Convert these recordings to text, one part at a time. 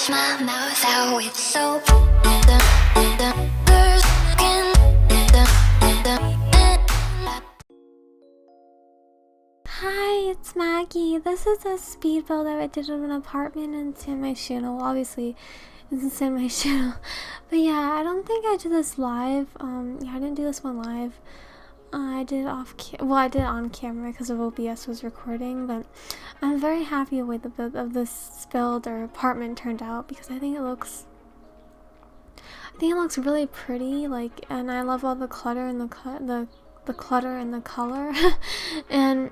my mouth out with soap. Hi, it's Maggie. This is a speed build that I did of an apartment in San Myshuno. Obviously, it's in San Myshuno. But yeah, I don't think I did this live. Yeah, I didn't do this one live. I did I did it on camera because of OBS was recording, but I'm very happy with the way of this build or apartment turned out because I think it looks really pretty, like, and I love all the clutter and the clutter and the color. And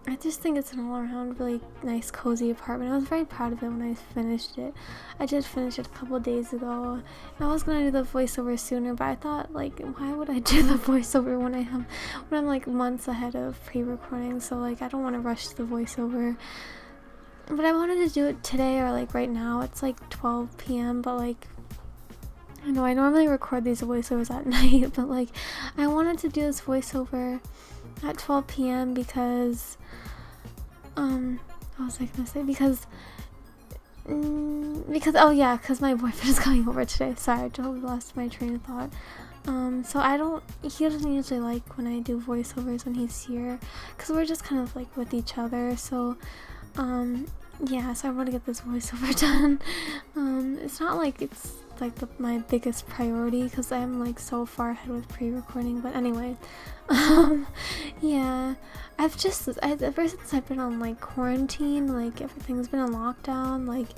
I just think it's an all-around really nice cozy apartment. I was very proud of it when I finished it. I did finish it a couple days ago. I was gonna do the voiceover sooner, but I thought, like, why would I do the voiceover when I'm like months ahead of pre-recording? So like I don't want to rush the voiceover. But I wanted to do it today or like right now. It's like 12 p.m. but like I know I normally record these voiceovers at night, but like I wanted to do this voiceover at 12 p.m. because what was I gonna say? Because oh yeah, because my boyfriend is coming over today. Sorry, I totally lost my train of thought. So he doesn't usually like when I do voiceovers when he's here, because we're just kind of like with each other. So yeah, so I want to get this voiceover done. It's not like it's like my biggest priority because I'm like so far ahead with pre-recording, but anyway, yeah, ever since I've been on like quarantine, like everything's been on lockdown, like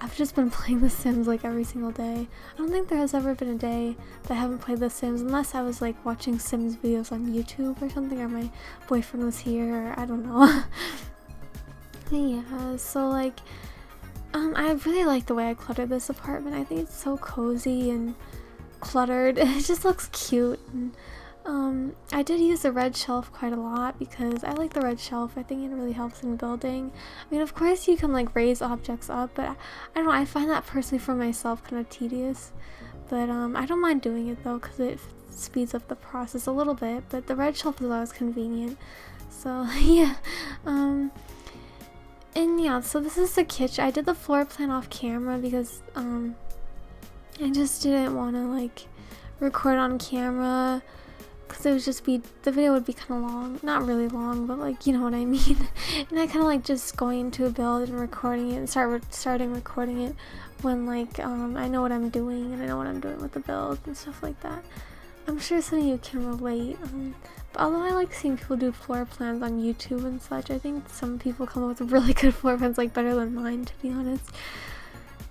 I've just been playing The Sims like every single day. I don't think there has ever been a day that I haven't played The Sims unless I was like watching Sims videos on YouTube or something, or my boyfriend was here, or I don't know. Yeah, so like I really like the way I cluttered this apartment. I think it's so cozy and cluttered. It just looks cute. And I did use the red shelf quite a lot because I like the red shelf. I think it really helps in building. I mean, of course you can like raise objects up, but I don't know, I find that personally for myself kind of tedious. But I don't mind doing it though because it speeds up the process a little bit. But the red shelf is always convenient. So yeah. And yeah, so this is the kitchen. I did the floor plan off camera because I just didn't want to like record on camera because it would just be, the video would be kind of long. Not really long, but like, you know what I mean. And I kind of like just going into a build and recording it and starting recording it when like I know what I'm doing and I know what I'm doing with the build and stuff like that. I'm sure some of you can relate. But although I like seeing people do floor plans on YouTube and such, I think some people come up with really good floor plans, like better than mine, to be honest.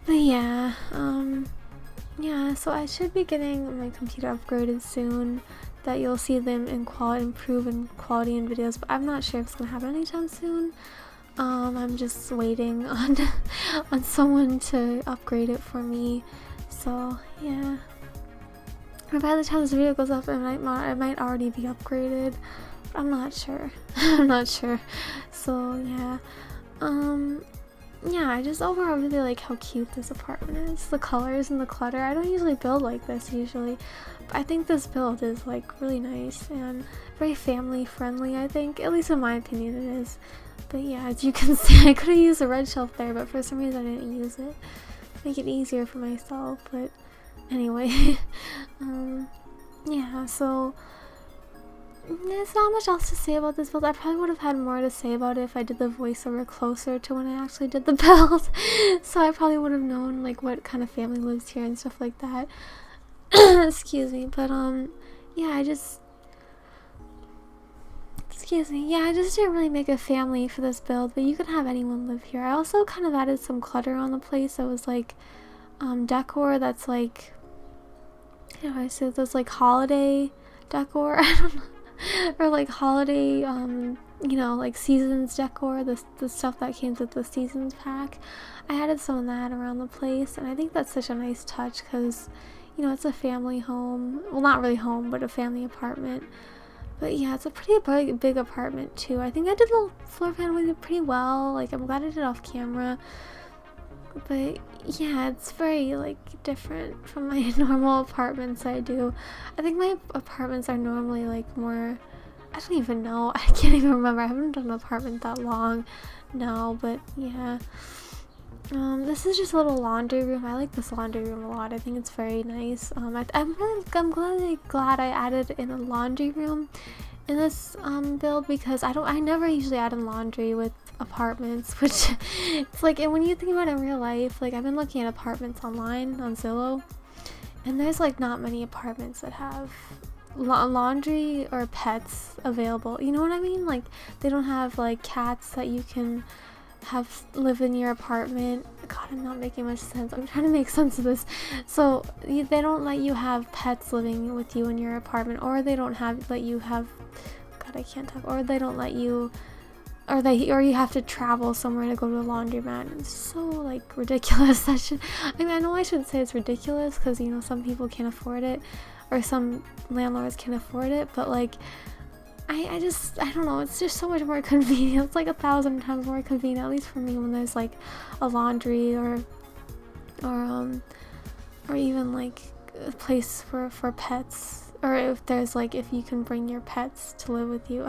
But yeah, yeah. So I should be getting my computer upgraded soon. That you'll see them improve in quality in videos. But I'm not sure if it's gonna happen anytime soon. I'm just waiting on on someone to upgrade it for me. So yeah. By the time this video goes up, it might already be upgraded. But I'm not sure. I'm not sure. So yeah, yeah. I just overall really like how cute this apartment is. The colors and the clutter. I don't usually build like this usually, but I think this build is like really nice and very family friendly. I think, at least in my opinion, it is. But yeah, as you can see, I could have used a red shelf there, but for some reason I didn't use it. Make it easier for myself, but. Anyway, yeah, so there's not much else to say about this build. I probably would have had more to say about it if I did the voiceover closer to when I actually did the build. So I probably would have known like what kind of family lives here and stuff like that. Excuse me, but yeah, I just didn't really make a family for this build, but you can have anyone live here. I also kind of added some clutter on the place that was like decor that's like, you know, I said there's like holiday decor, I don't know, or like holiday, you know, like seasons decor, the stuff that came with the seasons pack. I added some of that around the place, and I think that's such a nice touch because, you know, it's a family home. Well, not really home, but a family apartment. But yeah, it's a pretty big apartment too. I think I did the floor plan with it pretty well. Like, I'm glad I did it off camera. But yeah, it's very like different from my normal apartments I do. I think my apartments are normally like more, I don't even know, I can't even remember. I haven't done an apartment that long now, but yeah. This is just a little laundry room. I like this laundry room a lot. I think it's very nice. I'm really glad I added in a laundry room in this build, because I never usually add in laundry with apartments, which it's like, and when you think about it in real life, like I've been looking at apartments online on Zillow, and there's like not many apartments that have laundry or pets available. You know what I mean? Like they don't have like cats that you can have live in your apartment. God, I'm not making much sense. I'm trying to make sense of this. So they don't let you have pets living with you in your apartment, or they don't let you have, God, I can't talk, or they don't let you, or you have to travel somewhere to go to a laundromat. It's so like ridiculous. I know I shouldn't say it's ridiculous, because you know some people can't afford it, or some landlords can't afford it, but like I don't know, it's just so much more convenient. It's like 1,000 times more convenient, at least for me, when there's like a laundry or even like a place for pets, or if there's like, if you can bring your pets to live with you.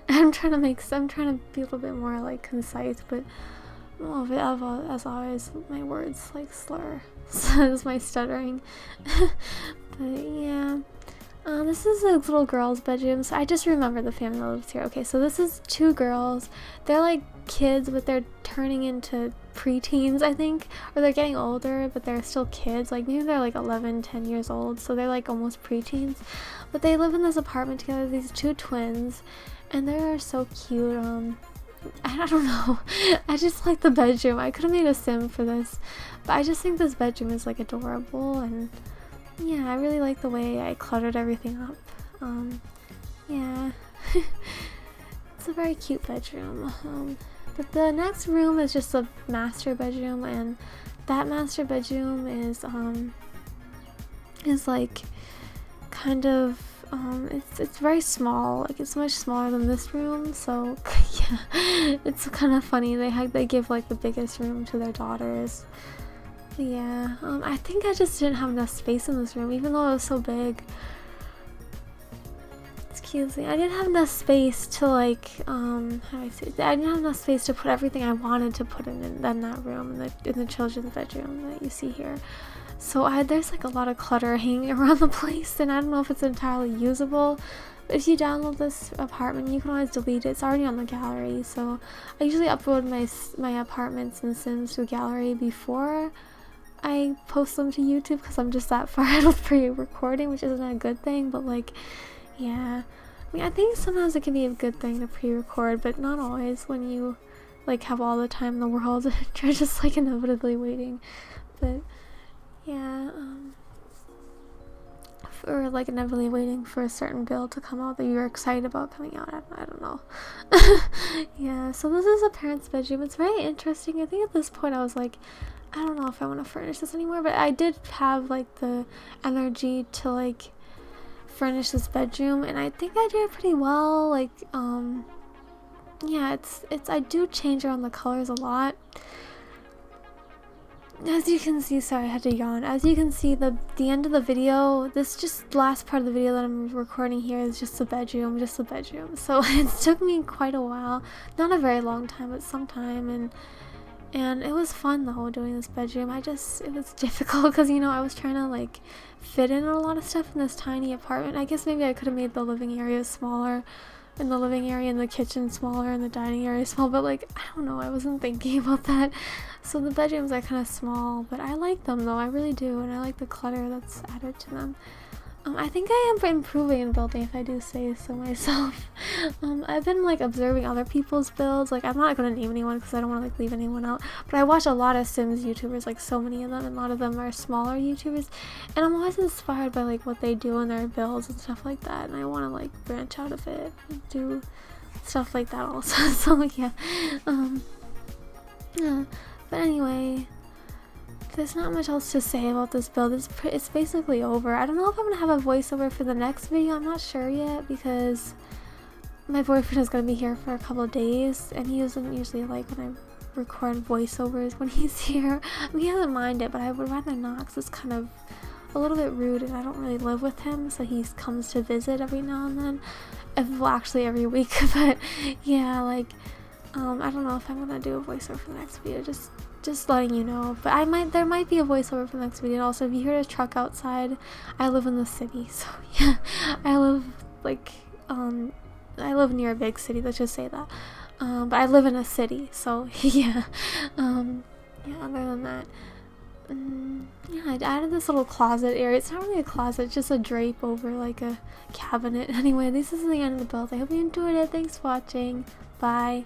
I'm trying to be a little bit more like concise, but as always my words like slur. So is my stuttering. But yeah. This is a little girl's bedroom, so I just remember the family that lives here. Okay, so this is 2 girls. They're like kids, but they're turning into preteens, I think, or they're getting older, but they're still kids. Like maybe they're like 11, 10 years old, so they're like almost preteens. But they live in this apartment together, these 2 twins, and they're so cute. I don't know. I just like the bedroom. I could have made a sim for this, but I just think this bedroom is like adorable, and yeah, I really like the way I cluttered everything up. Yeah. It's a very cute bedroom. But the next room is just a master bedroom, and that master bedroom is like kind of it's very small. Like it's much smaller than this room, so yeah, it's kind of funny. They give like the biggest room to their daughters. Yeah, I think I just didn't have enough space in this room, even though it was so big. Excuse me, I didn't have enough space to like, how do I say it? I didn't have enough space to put everything I wanted to put in that room, in the children's bedroom that you see here. So there's like a lot of clutter hanging around the place, and I don't know if it's entirely usable. But if you download this apartment, you can always delete it. It's already on the gallery, so I usually upload my apartments and Sims to a gallery before I post them to YouTube, because I'm just that far out of pre-recording, which isn't a good thing, but like, yeah. I mean, I think sometimes it can be a good thing to pre-record, but not always when you like have all the time in the world. You're just like inevitably waiting. But yeah, or like inevitably waiting for a certain build to come out that you're excited about coming out. I don't know. Yeah, so this is a parent's bedroom. It's very interesting. I think at this point I was like, I don't know if I want to furnish this anymore, but I did have like the energy to like furnish this bedroom, and I think I did pretty well. Like yeah, it's I do change around the colors a lot. As you can see, sorry, I had to yawn. As you can see, the end of the video, this just last part of the video that I'm recording here is just the bedroom. So it took me quite a while, not a very long time, but some time, and it was fun though doing this bedroom. It was difficult because, you know, I was trying to like fit in a lot of stuff in this tiny apartment. I guess maybe I could have made the living area smaller, and the living area and the kitchen smaller, and the dining area small, but like, I don't know, I wasn't thinking about that. So the bedrooms are kind of small, but I like them though, I really do, and I like the clutter that's added to them. I think I am improving in building, if I do say so myself. I've been like observing other people's builds. Like, I'm not going to name anyone because I don't want to like leave anyone out, but I watch a lot of Sims YouTubers, like so many of them, and a lot of them are smaller YouTubers, and I'm always inspired by like what they do in their builds and stuff like that, and I want to like branch out of it and do stuff like that also. So yeah, yeah. But anyway, there's not much else to say about this build. It's basically over. I don't know if I'm gonna have a voiceover for the next video. I'm not sure yet, because my boyfriend is gonna be here for a couple of days, and he doesn't usually like when I record voiceovers when he's here. I mean, he doesn't mind it, but I would rather not, because it's kind of a little bit rude, and I don't really live with him, so he comes to visit every now and then. Well, actually every week. But yeah, like I don't know if I'm gonna do a voiceover for the next video. Just just letting you know. But there might be a voiceover for the next video. Also, if you hear a truck outside, I live in the city, so yeah, I live near a big city, let's just say that. But I live in a city, so yeah. Yeah, other than that, yeah, I added this little closet area. It's not really a closet, it's just a drape over like a cabinet. Anyway, this is the end of the build. I hope you enjoyed it. Thanks for watching. Bye.